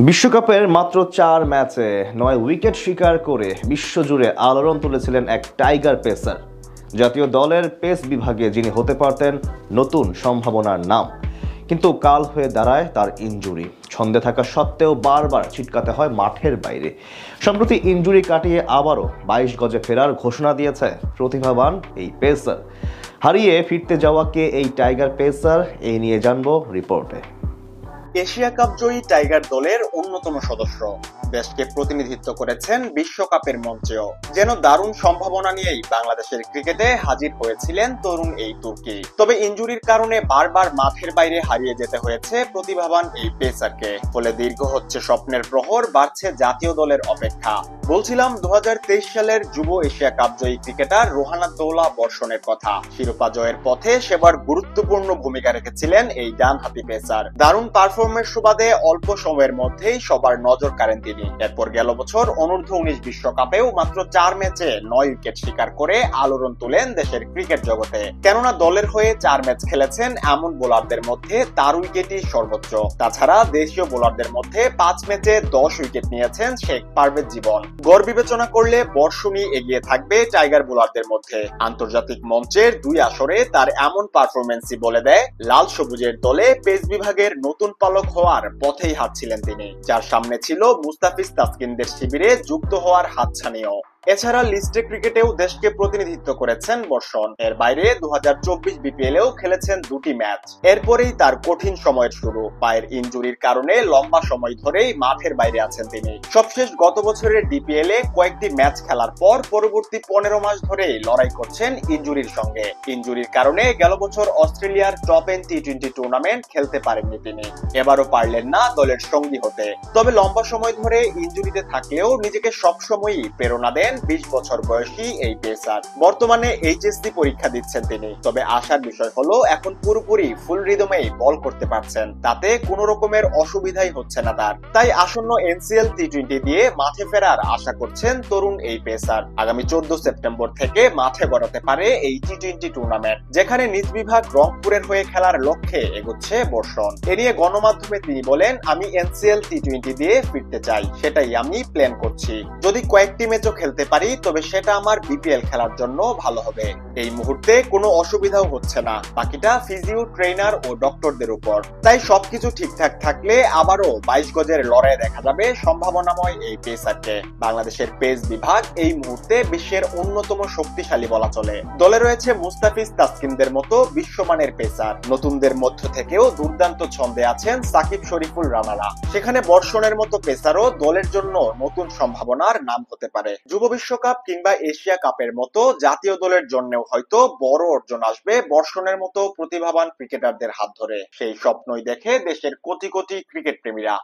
বিশ্বকাপের মাত্র 4 ম্যাচে 9 উইকেট শিকার করে বিশ্বজুড়ে আলোড়ন তুলেছিলেন এক টাইগার পেসার। জাতীয় দলের পেস বিভাগে যিনি হতে পারতেন নতুন সম্ভাবনার নাম, কিন্তু কাল হয়ে দাঁড়ায় তার ইনজুরি। ছন্দে থাকা সত্ত্বেও বারবার ছিটকাতে হয় মাঠের বাইরে। সম্প্রতি ইনজুরি কাটিয়ে আবারও 22 গজে ফেরার ঘোষণা দিয়েছে প্রতিভাবান এই পেসার। হারিয়ে ফিরতে যাওয়া কে এই টাইগার পেসার, এই নিয়ে জানবো রিপোর্টে। এশিয়া কাপ জয়ী টাইগার দলের অন্যতম সদস্য, দেশকে প্রতিনিধিত্ব করেছেন বিশ্বকাপের মঞ্চেও। যেন দারুণ সম্ভাবনা নিয়েই বাংলাদেশের ক্রিকেটে হাজির হয়েছিলেন তরুণ এই তুর্কি। তবে ইনজুরির কারণে বারবার মাঠের বাইরে হারিয়ে যেতে হয়েছে প্রতিভাবান এই পেসারকে। ফলে দীর্ঘ হচ্ছে স্বপ্নের প্রহর, বাড়ছে জাতীয় দলের অপেক্ষা। বলছিলাম 2023 সালের যুব এশিয়া কাপ জয়ী ক্রিকেটার রোহানাতৌলা বর্ষণের কথা। শিরোপা জয়ের পথে সেবার গুরুত্বপূর্ণ ভূমিকা রেখেছিলেন এই ডানহাতি পেসার। দারুণ পারফরমেন্স সুবাদে অল্প সময়ের মধ্যেই সবার নজর কাড়েন তিনি। এরপর গেল বছর অনূর্ধ্ব-19 বিশ্বকাপেও মাত্র 4 ম্যাচে 9 উইকেট শিকার করে আলোড়ন তুলেন দেশের ক্রিকেট জগতে। কেননা দলের হয়ে 4 ম্যাচ খেলেছেন এমন বোলারদের মধ্যে তার উইকেটই সর্বোচ্চ। তাছাড়া দেশীয় বোলারদের মধ্যে 5 ম্যাচে 10 উইকেট নিয়েছেন শেখ পারভেজ জীবন। গড় বিবেচনা করলে বর্ষণই এগিয়ে থাকবে টাইগার বোলারদের মধ্যে। আন্তর্জাতিক মঞ্চের 2 আসরে তার এমন পারফরমেন্সই বলে দেয় লাল সবুজের দলে পেস বিভাগের নতুন পালক হওয়ার পথেই হাঁটছিলেন তিনি, যার সামনে ছিল মুস্তাফিজ তাসকিনদের শিবিরে যুক্ত হওয়ার হাতছানিও। এছাড়া লিস্টে ক্রিকেটেও দেশকে প্রতিনিধিত্ব করেছেন বর্ষণ। এর বাইরে 2024 বিপিএলেও খেলেছেন 2টি ম্যাচ। এরপরেই তার কঠিন সময়ের শুরু। পায়ের ইনজুরির কারণে লম্বা সময় ধরেই মাঠের বাইরে আছেন তিনি। সবশেষ গত বছরের ডিপিএলে কয়েকটি ম্যাচ খেলার পর পরবর্তী 15 মাস ধরে লড়াই করছেন ইনজুরির সঙ্গে। ইনজুরির কারণে গেল বছর অস্ট্রেলিয়ার টপ এন্ড টি20 টুর্নামেন্ট খেলতে পারেননি তিনি। এবারও পারলেন না দলের সঙ্গী হতে। তবে লম্বা সময় ধরে ইনজুরিতে থাকলেও নিজেকে সবসময়ই প্রেরণা দেন 20 বছর বয়সী এই পেসার। বর্তমানে এইচএসসি পরীক্ষা দিচ্ছেন তিনি। তবে আশার বিষয় হলো এখন পুরোপুরি ফুল রিদমেই বল করতে পারছেন, তাতে কোনো রকমের অসুবিধাই হচ্ছে না তার। তাই আসন্ন এনসিএল টি20 দিয়ে মাঠে ফেরার আশা করছেন তরুণ এই পেসার। আগামী 14 সেপ্টেম্বর থেকে মাঠে গড়াতে পারে এই টি20 টুর্নামেন্ট, যেখানে নিজ বিভাগ রংপুরের হয়ে খেলার লক্ষ্যে এগোচ্ছে বর্ষণ। এ নিয়ে গণমাধ্যমে তিনি বলেন, আমি এনসিএল টি20 দিয়ে ফিরতে চাই, সেটাই আমি প্ল্যান করছি। যদি কয়েকটি ম্যাচও খেলতে পারি তবে সেটা আমার বিপিএল খেলার জন্য ভালো হবে। এই মুহূর্তে কোনো অসুবিধাও হচ্ছে না, বাকিটা ফিজিও, ট্রেনার ও ডক্টরদের উপর। তাই সবকিছু ঠিকঠাক থাকলে আবারও 22 গজের লড়াই দেখা যাবে সম্ভাবনাময় এই পেসারকে। বাংলাদেশের পেস বিভাগ এই মুহূর্তে বিশ্বের অন্যতম শক্তিশালী বলা চলে। দলে রয়েছে মুস্তাফিজ তাসকিনদের মতো বিশ্বমানের পেসার। নতুনদের মধ্য থেকেও দুর্দান্ত ছন্দে আছেন সাকিব, শরীফুল, রানারা। সেখানে বর্ষণের মতো পেসারও দলের জন্য নতুন সম্ভাবনার নাম হতে পারে। যুব বিশ্বকাপ কিংবা এশিয়া কাপের মতো জাতীয় দলের জন্যও হয়তো বড় অর্জন আসবে বর্ষণের মতো প্রতিভাবান ক্রিকেটারদের হাত ধরে। সেই স্বপ্নই দেখে দেশের কোটি কোটি ক্রিকেট প্রেমীরা।